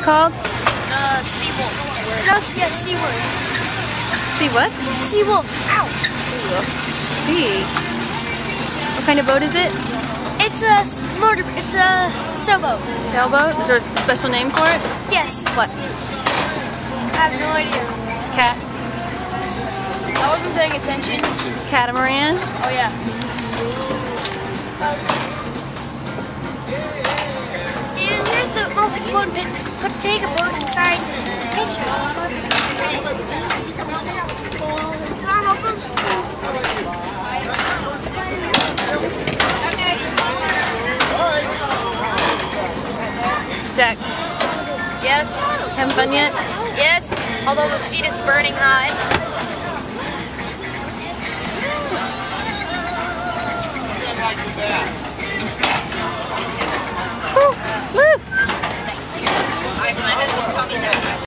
called? SeaWolf. No, yeah, SeaWolf. Sea what? SeaWolf. Ow. Sea. What kind of boat is it? It's a motor. It's a sailboat. Sailboat? Is there a special name for it? Yes. What? I have no idea. Cat. I wasn't paying attention. Catamaran? Oh yeah. And here's the multi-boat pit. Take a boat inside the picture. Come on, open. Jack. Yes. Having fun yet? Yes. Although the seat is burning hot. Like this ass.